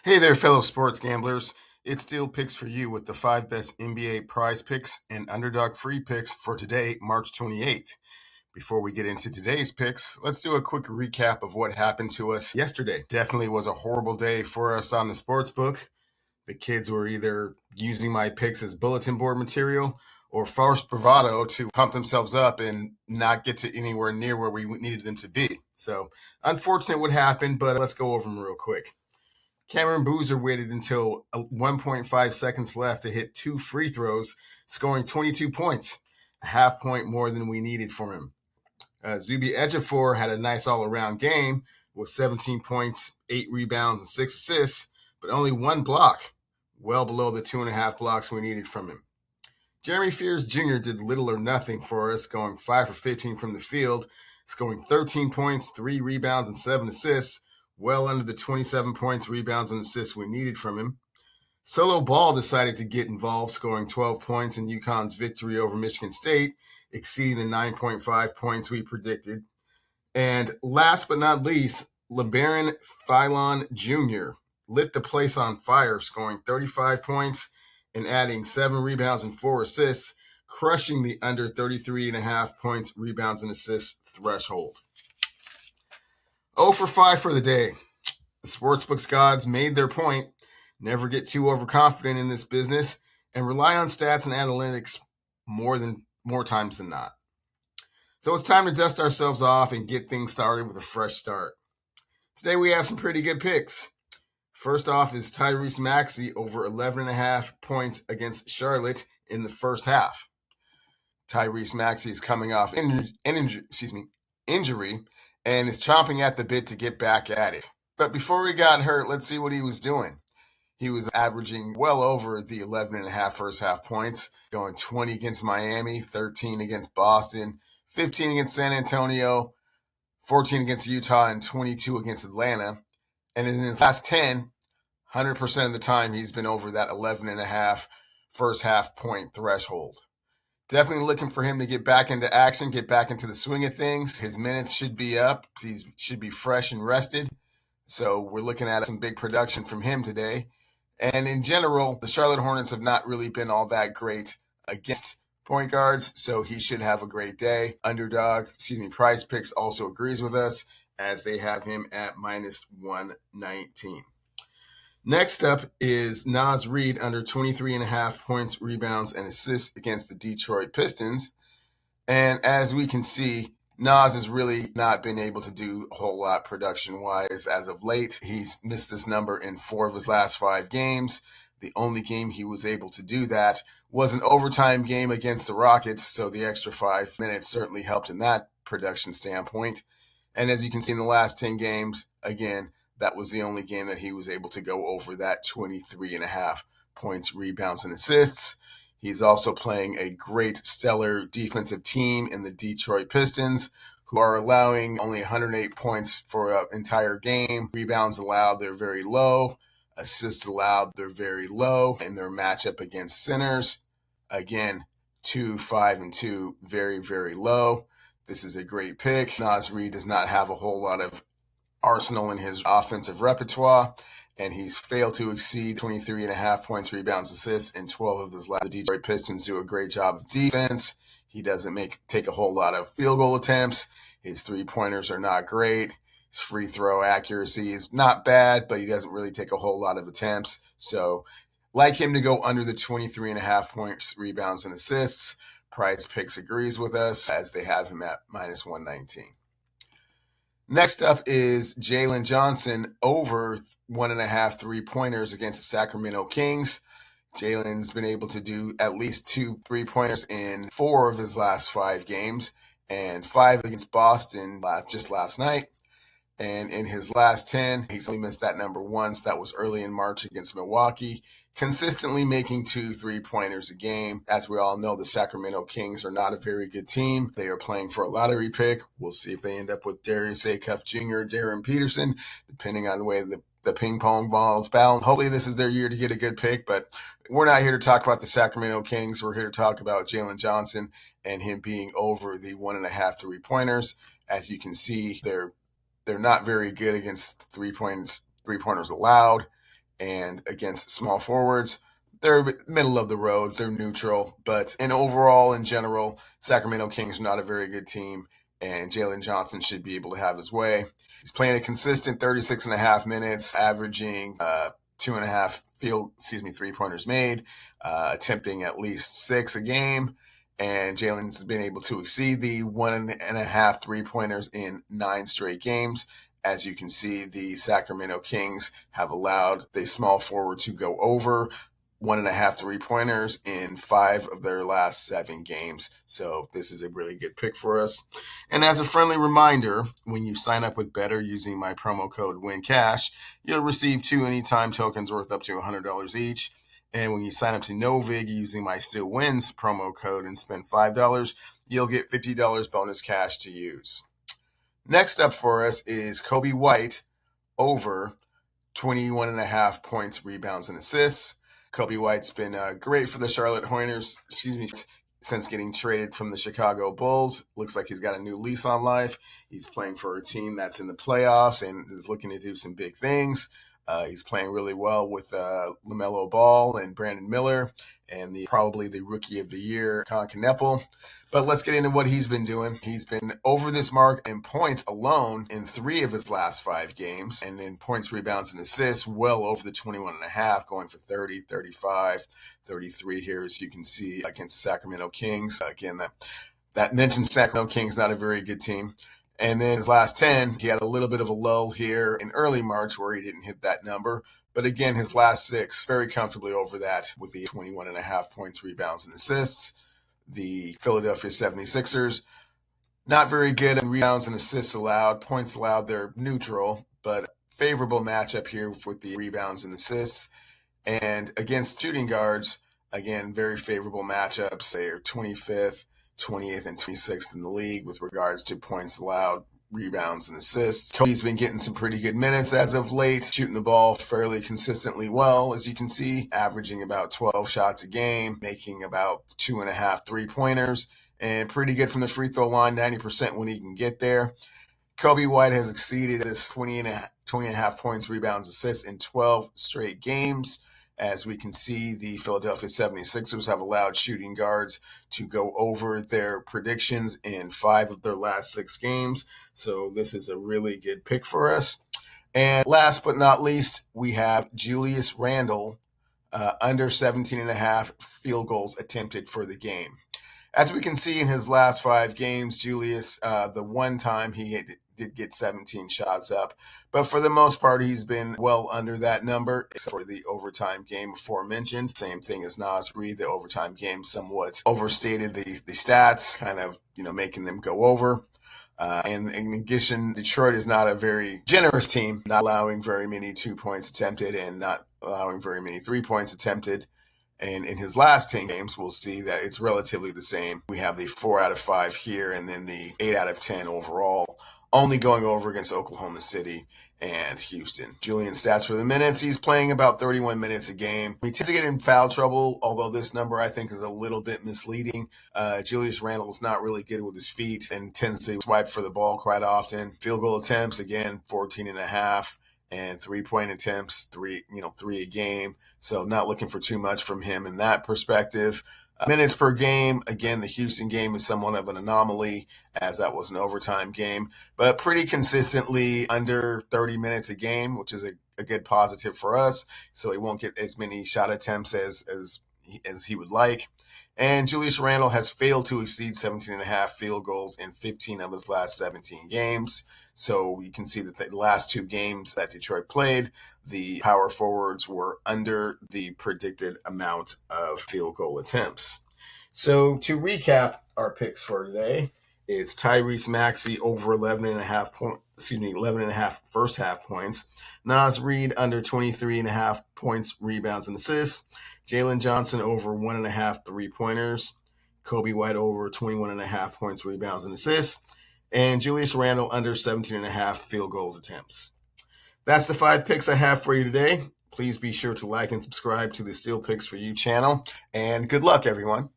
Hey there, fellow sports gamblers. It's Steel Picks for you with the 5 best NBA prize picks and underdog free picks for today, March 28th. Before we get into today's picks, let's do a quick recap of what happened to us yesterday. Definitely was a horrible day for us on the sports book. The kids were either using my picks as bulletin board material or false bravado to pump themselves up and not get to anywhere near where we needed them to be. So, unfortunate what happened, but let's go over them real quick. Cameron Boozer waited until 1.5 seconds left to hit 2 free throws, scoring 22 points, a half point more than we needed from him. Zuby Ejiofor had a nice all-around game with 17 points, 8 rebounds, and 6 assists, but only 1 block, well below the 2.5 blocks we needed from him. Jeremy Fears Jr. did little or nothing for us, going 5 for 15 from the field, scoring 13 points, 3 rebounds, and 7 assists, well under the 27 points, rebounds, and assists we needed from him. Solo Ball decided to get involved, scoring 12 points in UConn's victory over Michigan State, exceeding the 9.5 points we predicted. And last but not least, LeBaron Philon Jr. lit the place on fire, scoring 35 points and adding 7 rebounds and 4 assists, crushing the under 33.5 points, rebounds, and assists threshold. 0 for 5 for the day. The sportsbooks gods made their point. Never get too overconfident in this business and rely on stats and analytics more times than not. So it's time to dust ourselves off and get things started with a fresh start. Today we have some pretty good picks. First off is Tyrese Maxey over 11.5 points against Charlotte in the first half. Tyrese Maxey is coming off injury and is chomping at the bit to get back at it. But before he got hurt, let's see what he was doing. He was averaging well over the 11.5 first half points, going 20 against Miami, 13 against Boston, 15 against San Antonio, 14 against Utah, and 22 against Atlanta. And in his last 10, 100% of the time, he's been over that 11.5 first half point threshold. Definitely looking for him to get back into action, get back into the swing of things. His minutes should be up. He should be fresh and rested. So we're looking at some big production from him today. And in general, the Charlotte Hornets have not really been all that great against point guards, so he should have a great day. PrizePicks also agrees with us as they have him at minus 119. Next up is Naz Reid under 23.5 points, rebounds, and assists against the Detroit Pistons. And as we can see, Naz has really not been able to do a whole lot production-wise as of late. He's missed this number in 4 of his last 5 games. The only game he was able to do that was an overtime game against the Rockets, so the extra 5 minutes certainly helped in that production standpoint. And as you can see in the last 10 games, again, that was the only game that he was able to go over that 23.5 points, rebounds, and assists. He's also playing a great, stellar defensive team in the Detroit Pistons, who are allowing only 108 points for an entire game. Rebounds allowed, they're very low. Assists allowed, they're very low. In their matchup against centers, again, 2, 5, and 2, very, very low. This is a great pick. Naz Reid does not have a whole lot of arsenal in his offensive repertoire, and he's failed to exceed 23.5 points, rebounds, assists in 12 of his last. The Detroit Pistons do a great job of defense. He doesn't take a whole lot of field goal attempts. His three-pointers are not great. His free throw accuracy is not bad, but he doesn't really take a whole lot of attempts. So like him to go under the 23.5 points, rebounds, and assists. PrizePicks agrees with us as they have him at minus 119. Next up is Jalen Johnson over 1.5 3-pointers against the Sacramento Kings. Jalen's been able to do at least 2 3-pointers in 4 of his last 5 games and 5 against Boston just last night. And in his last 10, he's only missed that number once. That was early in March against Milwaukee. Consistently making 2 3-pointers a game. As we all know, the Sacramento Kings are not a very good team. They are playing for a lottery pick. We'll see if they end up with Darius Acuff Jr., Darren Peterson, depending on the way the ping pong balls bounce. Hopefully this is their year to get a good pick, but we're not here to talk about the Sacramento Kings. We're here to talk about Jalen Johnson and him being over the 1.5 3-pointers. As you can see, they're not very good against three-pointers allowed. And against small forwards, they're middle of the road. They're neutral. But overall, in general, Sacramento Kings are not a very good team, and Jalen Johnson should be able to have his way. He's playing a consistent 36.5 minutes, averaging 2.5 3-pointers made, attempting at least 6 a game. And Jalen's been able to exceed the 1.5 3-pointers in 9 straight games. As you can see, the Sacramento Kings have allowed the small forward to go over 1.5 3-pointers in 5 of their last 7 games. So this is a really good pick for us. And as a friendly reminder, when you sign up with BETR using my promo code WINCASH, you'll receive 2 anytime tokens worth up to $100 each. And when you sign up to Novig using my STEELEWINS promo code and spend $5, you'll get $50 bonus cash to use. Next up for us is Coby White over 21.5 points, rebounds, and assists. Coby White's been great for the Charlotte Hornets, since getting traded from the Chicago Bulls. Looks like he's got a new lease on life. He's playing for a team that's in the playoffs and is looking to do some big things. He's playing really well with LaMelo Ball and Brandon Miller and probably the Rookie of the Year, Con Kneppel. But let's get into what he's been doing. He's been over this mark in points alone in 3 of his last 5 games. And in points, rebounds, and assists, well over the 21.5, going for 30, 35, 33 here, as you can see, against the Sacramento Kings. Again, that mentions Sacramento Kings, not a very good team. And then his last 10, he had a little bit of a lull here in early March where he didn't hit that number. But again, his last 6, very comfortably over that with the 21.5 points, rebounds, and assists. The Philadelphia 76ers, not very good in rebounds and assists allowed. Points allowed, they're neutral, but favorable matchup here with the rebounds and assists. And against shooting guards, again, very favorable matchups. They are 25th, 28th, and 26th in the league with regards to points allowed, rebounds, and assists. Coby's been getting some pretty good minutes as of late, shooting the ball fairly consistently well, as you can see, averaging about 12 shots a game, making about 2.5 3-pointers, and pretty good from the free throw line, 90% when he can get there. Coby White has exceeded his 20.5 points, rebounds, assists in 12 straight games. As we can see, the Philadelphia 76ers have allowed shooting guards to go over their predictions in 5 of their last 6 games. So this is a really good pick for us. And last but not least, we have Julius Randle, under 17.5 field goals attempted for the game. As we can see in his last 5 games, Julius, the one time he did get 17 shots up, but for the most part, he's been well under that number, except for the overtime game aforementioned. Same thing as Naz Reid, the overtime game somewhat overstated the stats, kind of, making them go over. And in addition, Detroit is not a very generous team, not allowing very many 2 points attempted and not allowing very many 3 points attempted. And in his last 10 games, we'll see that it's relatively the same. We have the 4 out of 5 here and then the 8 out of 10 overall, only going over against Oklahoma City and Houston. Julian's stats for the minutes, he's playing about 31 minutes a game. He tends to get in foul trouble, although this number I think is a little bit misleading. Julius Randle is not really good with his feet and tends to swipe for the ball quite often. Field goal attempts, again, 14.5. And 3-point attempts, 3 a game. So not looking for too much from him in that perspective. Minutes per game, again, the Houston game is somewhat of an anomaly as that was an overtime game, but pretty consistently under 30 minutes a game, which is a good positive for us. So he won't get as many shot attempts as he would like. And Julius Randle has failed to exceed 17.5 field goals in 15 of his last 17 games. So you can see that the last 2 games that Detroit played, the power forwards were under the predicted amount of field goal attempts. So to recap our picks for today, it's Tyrese Maxey over 11.5 first half points. Naz Reid under 23.5 points, rebounds, and assists. Jalen Johnson over 1.5 3-pointers. Coby White over 21.5 points, rebounds, and assists. And Julius Randle under 17.5 field goals attempts. That's the 5 picks I have for you today. Please be sure to like and subscribe to the Steel Picks for You channel. And good luck, everyone.